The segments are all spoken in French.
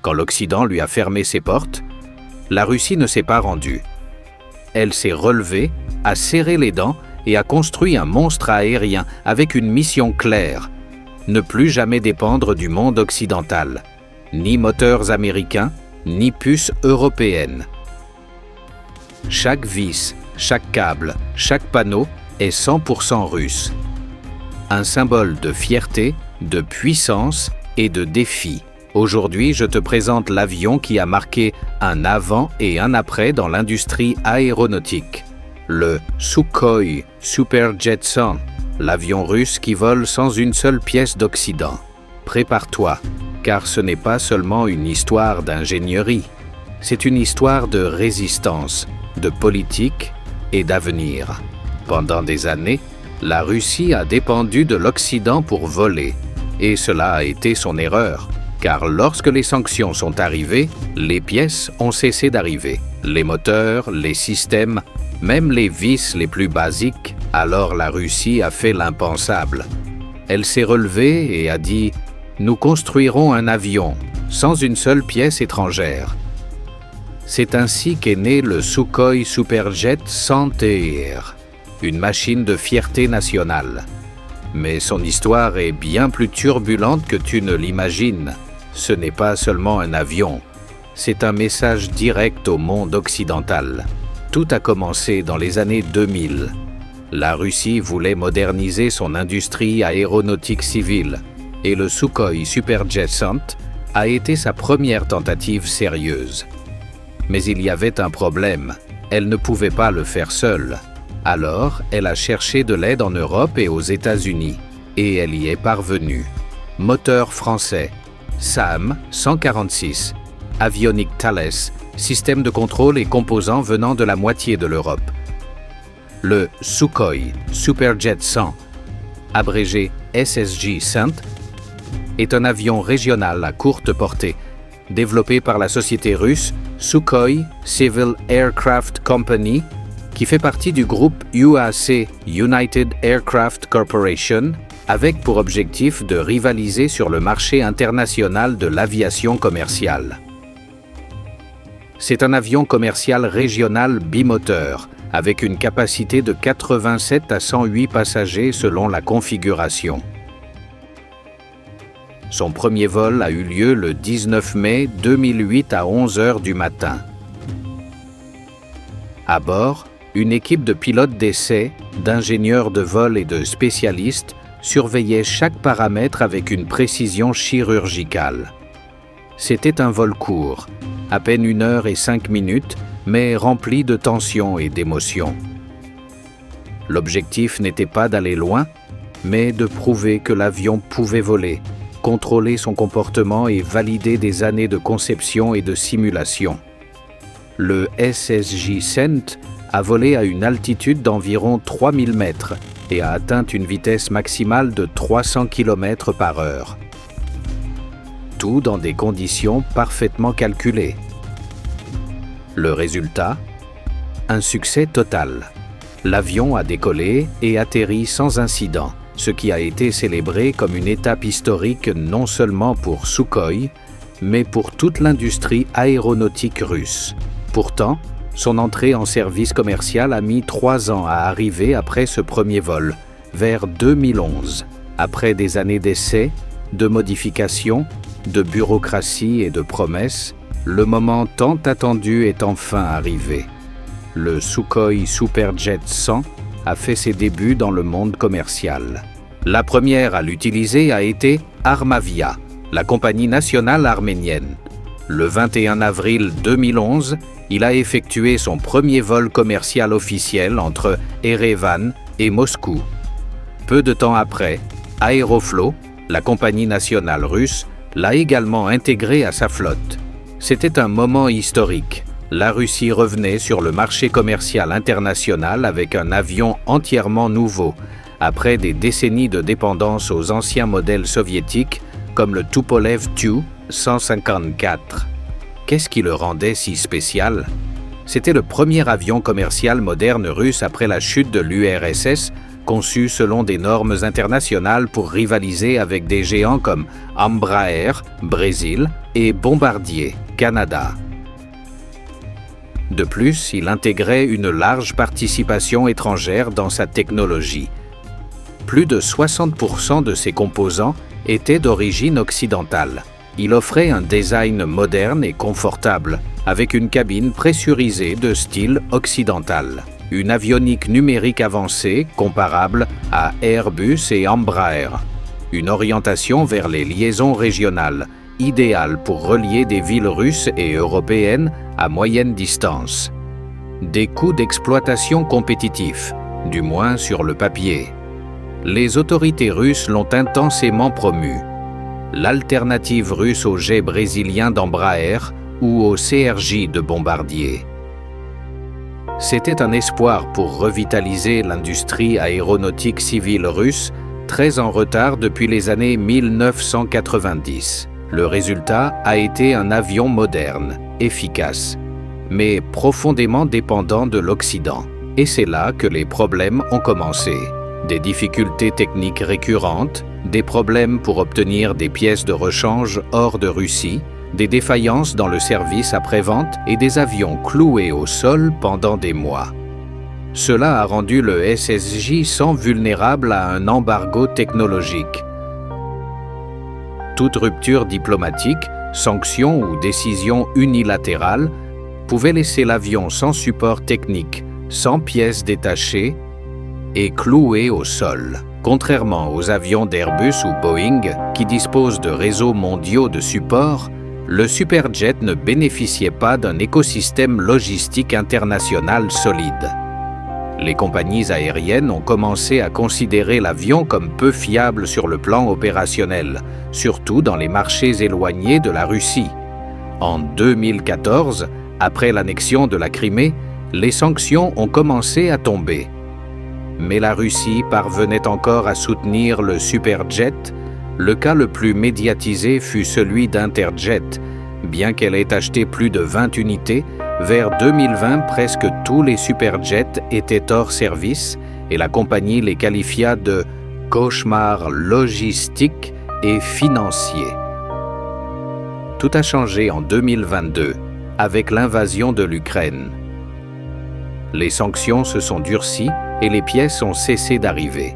Quand l'Occident lui a fermé ses portes, la Russie ne s'est pas rendue. Elle s'est relevée, a serré les dents et a construit un monstre aérien avec une mission claire: ne plus jamais dépendre du monde occidental, ni moteurs américains, ni puces européennes. Chaque vis, chaque câble, chaque panneau est 100% russe. Un symbole de fierté, de puissance et de défi. Aujourd'hui, je te présente l'avion qui a marqué un avant et un après dans l'industrie aéronautique. Le Sukhoi Superjet 100, l'avion russe qui vole sans une seule pièce d'Occident. Prépare-toi, car ce n'est pas seulement une histoire d'ingénierie. C'est une histoire de résistance, de politique et d'avenir. Pendant des années, la Russie a dépendu de l'Occident pour voler. Et cela a été son erreur, car lorsque les sanctions sont arrivées, les pièces ont cessé d'arriver. Les moteurs, les systèmes, même les vis les plus basiques, alors la Russie a fait l'impensable. Elle s'est relevée et a dit « Nous construirons un avion, sans une seule pièce étrangère ». C'est ainsi qu'est né le Sukhoi Superjet 100 TR, une machine de fierté nationale. Mais son histoire est bien plus turbulente que tu ne l'imagines. Ce n'est pas seulement un avion, c'est un message direct au monde occidental. Tout a commencé dans les années 2000. La Russie voulait moderniser son industrie aéronautique civile et le Sukhoi Superjet 100 a été sa première tentative sérieuse. Mais il y avait un problème, elle ne pouvait pas le faire seule. Alors, elle a cherché de l'aide en Europe et aux États-Unis, et elle y est parvenue. Moteur français, SAM 146, avionique Thales, système de contrôle et composants venant de la moitié de l'Europe. Le Sukhoi Superjet 100, abrégé SSJ 100, est un avion régional à courte portée, développé par la société russe Sukhoi Civil Aircraft Company, qui fait partie du groupe UAC United Aircraft Corporation, avec pour objectif de rivaliser sur le marché international de l'aviation commerciale. C'est un avion commercial régional bimoteur, avec une capacité de 87 à 108 passagers selon la configuration. Son premier vol a eu lieu le 19 mai 2008 à 11 h du matin. À bord, une équipe de pilotes d'essai, d'ingénieurs de vol et de spécialistes surveillait chaque paramètre avec une précision chirurgicale. C'était un vol court, à peine 1 h et 5 minutes, mais rempli de tension et d'émotion. L'objectif n'était pas d'aller loin, mais de prouver que l'avion pouvait voler, contrôler son comportement et valider des années de conception et de simulation. Le SSJ 100 a volé à une altitude d'environ 3000 mètres et a atteint une vitesse maximale de 300 km/h. Tout dans des conditions parfaitement calculées. Le résultat ? Un succès total. L'avion a décollé et atterri sans incident, ce qui a été célébré comme une étape historique non seulement pour Sukhoi, mais pour toute l'industrie aéronautique russe. Pourtant, son entrée en service commercial a mis 3 ans à arriver après ce premier vol, vers 2011, après des années d'essais, de modifications, de bureaucratie et de promesses. Le moment tant attendu est enfin arrivé. Le Sukhoi Superjet 100 a fait ses débuts dans le monde commercial. La première à l'utiliser a été Armavia, la compagnie nationale arménienne. Le 21 avril 2011, il a effectué son premier vol commercial officiel entre Erevan et Moscou. Peu de temps après, Aeroflot, la compagnie nationale russe, l'a également intégré à sa flotte. C'était un moment historique. La Russie revenait sur le marché commercial international avec un avion entièrement nouveau, après des décennies de dépendance aux anciens modèles soviétiques comme le Tupolev Tu-154. Qu'est-ce qui le rendait si spécial ? C'était le premier avion commercial moderne russe après la chute de l'URSS, conçu selon des normes internationales pour rivaliser avec des géants comme Embraer, Brésil et Bombardier, Canada. De plus, il intégrait une large participation étrangère dans sa technologie. Plus de 60% de ses composants étaient d'origine occidentale. Il offrait un design moderne et confortable, avec une cabine pressurisée de style occidental. Une avionique numérique avancée comparable à Airbus et Embraer. Une orientation vers les liaisons régionales, idéale pour relier des villes russes et européennes à moyenne distance. Des coûts d'exploitation compétitifs, du moins sur le papier. Les autorités russes l'ont intensément promu. L'alternative russe au jet brésilien d'Embraer ou au CRJ de Bombardier. C'était un espoir pour revitaliser l'industrie aéronautique civile russe, très en retard depuis les années 1990. Le résultat a été un avion moderne, efficace, mais profondément dépendant de l'Occident. Et c'est là que les problèmes ont commencé. Des difficultés techniques récurrentes, des problèmes pour obtenir des pièces de rechange hors de Russie, des défaillances dans le service après-vente et des avions cloués au sol pendant des mois. Cela a rendu le SSJ-100 vulnérable à un embargo technologique. Toute rupture diplomatique, sanction ou décision unilatérale pouvait laisser l'avion sans support technique, sans pièces détachées et cloué au sol. Contrairement aux avions d'Airbus ou Boeing qui disposent de réseaux mondiaux de support, le Superjet ne bénéficiait pas d'un écosystème logistique international solide. Les compagnies aériennes ont commencé à considérer l'avion comme peu fiable sur le plan opérationnel, surtout dans les marchés éloignés de la Russie. En 2014, après l'annexion de la Crimée, les sanctions ont commencé à tomber. Mais la Russie parvenait encore à soutenir le Superjet. Le cas le plus médiatisé fut celui d'Interjet. Bien qu'elle ait acheté plus de 20 unités, vers 2020, presque tous les Superjets étaient hors service et la compagnie les qualifia de « cauchemar logistique et financier ». Tout a changé en 2022, avec l'invasion de l'Ukraine. Les sanctions se sont durcies et les pièces ont cessé d'arriver.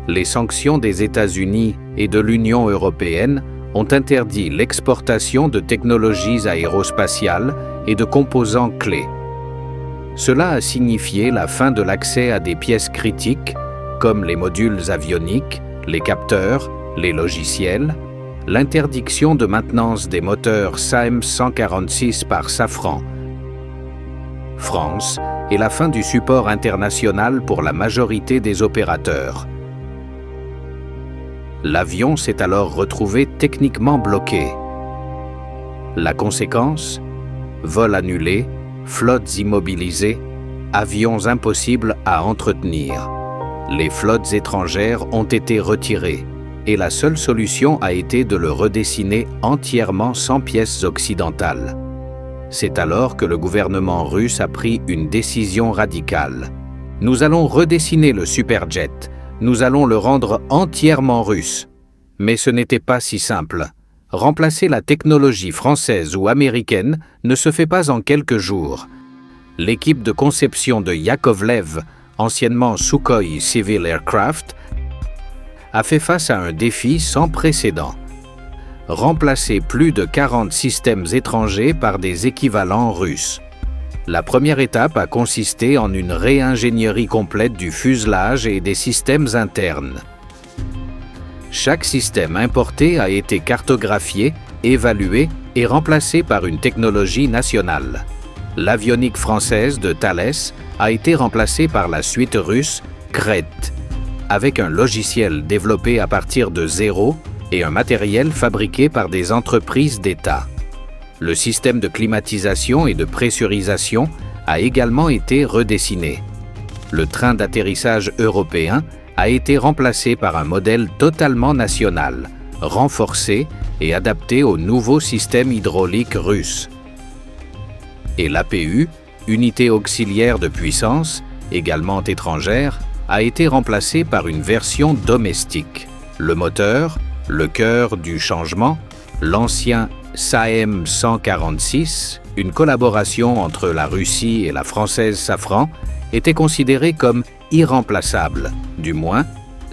Les sanctions des États-Unis et de l'Union européenne ont interdit l'exportation de technologies aérospatiales et de composants clés. Cela a signifié la fin de l'accès à des pièces critiques comme les modules avioniques, les capteurs, les logiciels, l'interdiction de maintenance des moteurs SAEM 146 par Safran, France, et la fin du support international pour la majorité des opérateurs. L'avion s'est alors retrouvé techniquement bloqué. La conséquence ? Vols annulés, flottes immobilisées, avions impossibles à entretenir. Les flottes étrangères ont été retirées et la seule solution a été de le redessiner entièrement sans pièces occidentales. C'est alors que le gouvernement russe a pris une décision radicale. Nous allons redessiner le Superjet. Nous allons le rendre entièrement russe. Mais ce n'était pas si simple. Remplacer la technologie française ou américaine ne se fait pas en quelques jours. L'équipe de conception de Yakovlev, anciennement Sukhoi Civil Aircraft, a fait face à un défi sans précédent. Remplacer plus de 40 systèmes étrangers par des équivalents russes. La première étape a consisté en une réingénierie complète du fuselage et des systèmes internes. Chaque système importé a été cartographié, évalué et remplacé par une technologie nationale. L'avionique française de Thales a été remplacée par la suite russe Kret, avec un logiciel développé à partir de zéro et un matériel fabriqué par des entreprises d'État. Le système de climatisation et de pressurisation a également été redessiné. Le train d'atterrissage européen a été remplacé par un modèle totalement national, renforcé et adapté au nouveau système hydraulique russe. Et l'APU, unité auxiliaire de puissance, également étrangère, a été remplacé par une version domestique. Le moteur, le cœur du changement, l'ancien Sahem 146, une collaboration entre la Russie et la française Safran, était considéré comme irremplaçable. Du moins,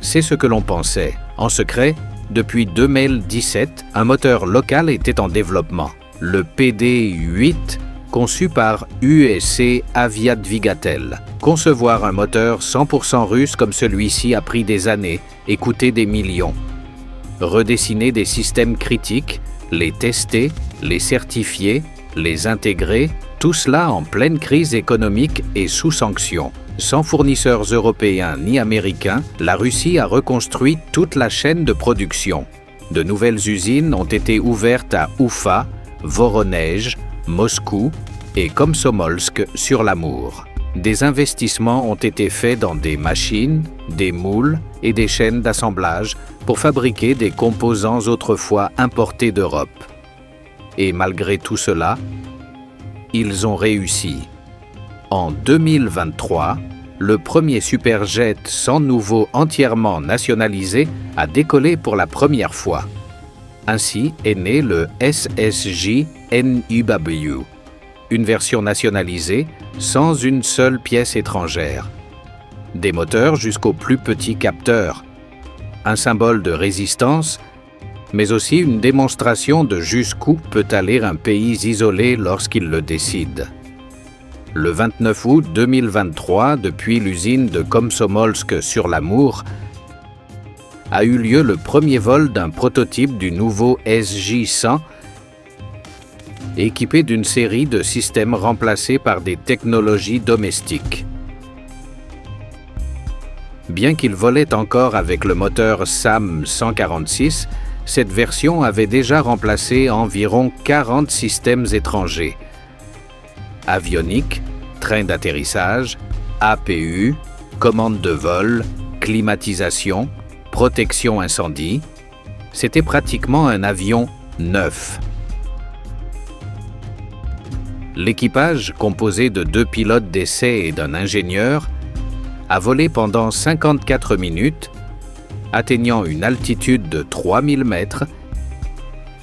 c'est ce que l'on pensait. En secret, depuis 2017, un moteur local était en développement, le PD-8, conçu par USC Aviadvigatel. Concevoir un moteur 100% russe comme celui-ci a pris des années et coûté des millions. Redessiner des systèmes critiques, les tester, les certifier, les intégrer, tout cela en pleine crise économique et sous sanctions. Sans fournisseurs européens ni américains, la Russie a reconstruit toute la chaîne de production. De nouvelles usines ont été ouvertes à Oufa, Voronej, Moscou et Komsomolsk sur l'Amour. Des investissements ont été faits dans des machines, des moules et des chaînes d'assemblage pour fabriquer des composants autrefois importés d'Europe. Et malgré tout cela, ils ont réussi. En 2023, le premier Superjet sans nouveau entièrement nationalisé a décollé pour la première fois. Ainsi est né le SSJ NUW, une version nationalisée sans une seule pièce étrangère. Des moteurs jusqu'aux plus petits capteurs. Un symbole de résistance, mais aussi une démonstration de jusqu'où peut aller un pays isolé lorsqu'il le décide. Le 29 août 2023, depuis l'usine de Komsomolsk sur l'Amour, a eu lieu le premier vol d'un prototype du nouveau SJ-100, équipé d'une série de systèmes remplacés par des technologies domestiques. Bien qu'il volait encore avec le moteur SAM 146, cette version avait déjà remplacé environ 40 systèmes étrangers. Avionique, train d'atterrissage, APU, commande de vol, climatisation, protection incendie. C'était pratiquement un avion neuf. L'équipage, composé de 2 pilotes d'essai et d'un ingénieur, a volé pendant 54 minutes, atteignant une altitude de 3000 mètres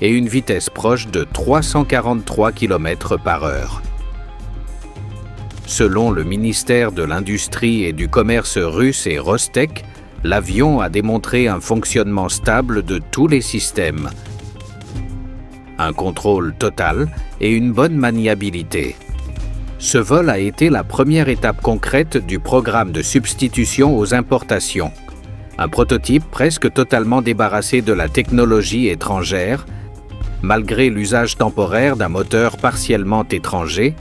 et une vitesse proche de 343 km/h. Selon le ministère de l'Industrie et du Commerce russe et Rostec, l'avion a démontré un fonctionnement stable de tous les systèmes, un contrôle total et une bonne maniabilité. Ce vol a été la première étape concrète du programme de substitution aux importations. Un prototype presque totalement débarrassé de la technologie étrangère, malgré l'usage temporaire d'un moteur partiellement étranger,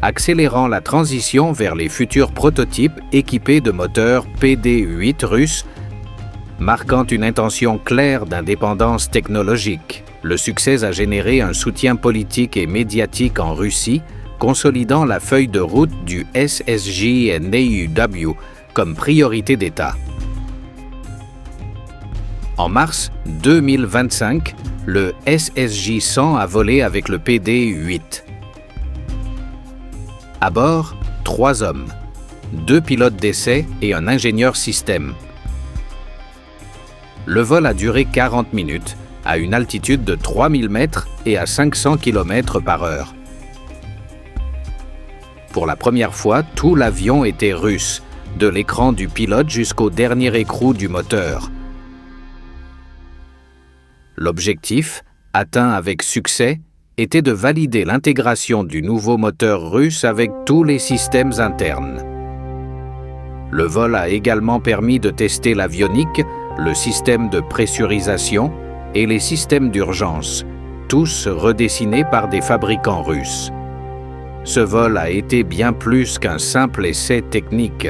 accélérant la transition vers les futurs prototypes équipés de moteurs PD-8 russes, marquant une intention claire d'indépendance technologique. Le succès a généré un soutien politique et médiatique en Russie, consolidant la feuille de route du SSJ NUW comme priorité d'État. En mars 2025, le SSJ-100 a volé avec le PD-8. À bord, 3 hommes, 2 pilotes d'essai et un ingénieur système. Le vol a duré 40 minutes, à une altitude de 3000 mètres et à 500 km/h. Pour la première fois, tout l'avion était russe, de l'écran du pilote jusqu'au dernier écrou du moteur. L'objectif, atteint avec succès, était de valider l'intégration du nouveau moteur russe avec tous les systèmes internes. Le vol a également permis de tester l'avionique, le système de pressurisation et les systèmes d'urgence, tous redessinés par des fabricants russes. Ce vol a été bien plus qu'un simple essai technique.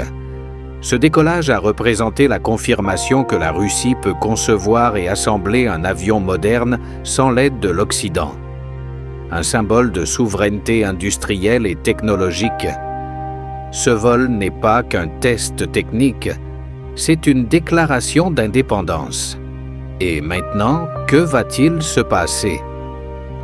Ce décollage a représenté la confirmation que la Russie peut concevoir et assembler un avion moderne sans l'aide de l'Occident. Un symbole de souveraineté industrielle et technologique. Ce vol n'est pas qu'un test technique, c'est une déclaration d'indépendance. Et maintenant, que va-t-il se passer?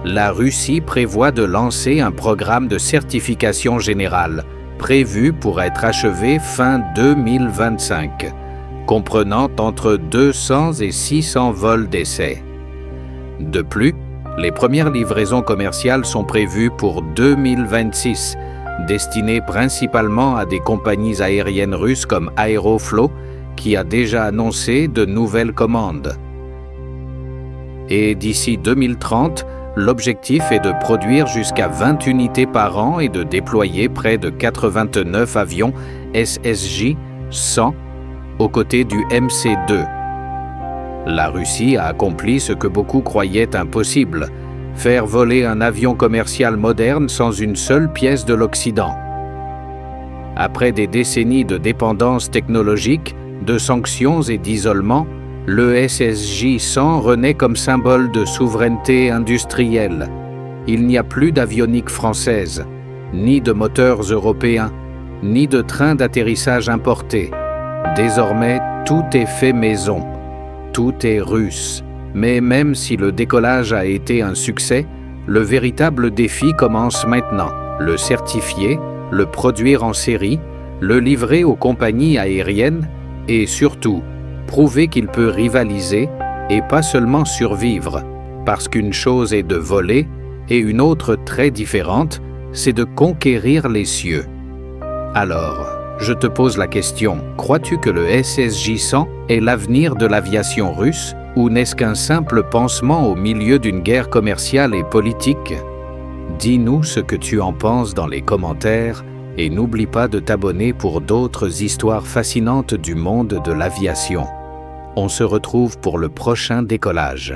La Russie prévoit de lancer un programme de certification générale, prévu pour être achevé fin 2025, comprenant entre 200 et 600 vols d'essai. De plus, Les premières livraisons commerciales sont prévues pour 2026, destinées principalement à des compagnies aériennes russes comme Aeroflot, qui a déjà annoncé de nouvelles commandes. Et d'ici 2030, l'objectif est de produire jusqu'à 20 unités par an et de déployer près de 89 avions SSJ-100 aux côtés du MC-2. La Russie a accompli ce que beaucoup croyaient impossible, faire voler un avion commercial moderne sans une seule pièce de l'Occident. Après des décennies de dépendance technologique, de sanctions et d'isolement, le SSJ-100 renaît comme symbole de souveraineté industrielle. Il n'y a plus d'avionique française, ni de moteurs européens, ni de trains d'atterrissage importés. Désormais, tout est fait maison. Tout est russe. Mais même si le décollage a été un succès, le véritable défi commence maintenant. Le certifier, le produire en série, le livrer aux compagnies aériennes et surtout, prouver qu'il peut rivaliser et pas seulement survivre. Parce qu'une chose est de voler et une autre très différente, c'est de conquérir les cieux. Alors, je te pose la question, crois-tu que le SSJ-100 est l'avenir de l'aviation russe ou n'est-ce qu'un simple pansement au milieu d'une guerre commerciale et politique? Dis-nous ce que tu en penses dans les commentaires et n'oublie pas de t'abonner pour d'autres histoires fascinantes du monde de l'aviation. On se retrouve pour le prochain décollage.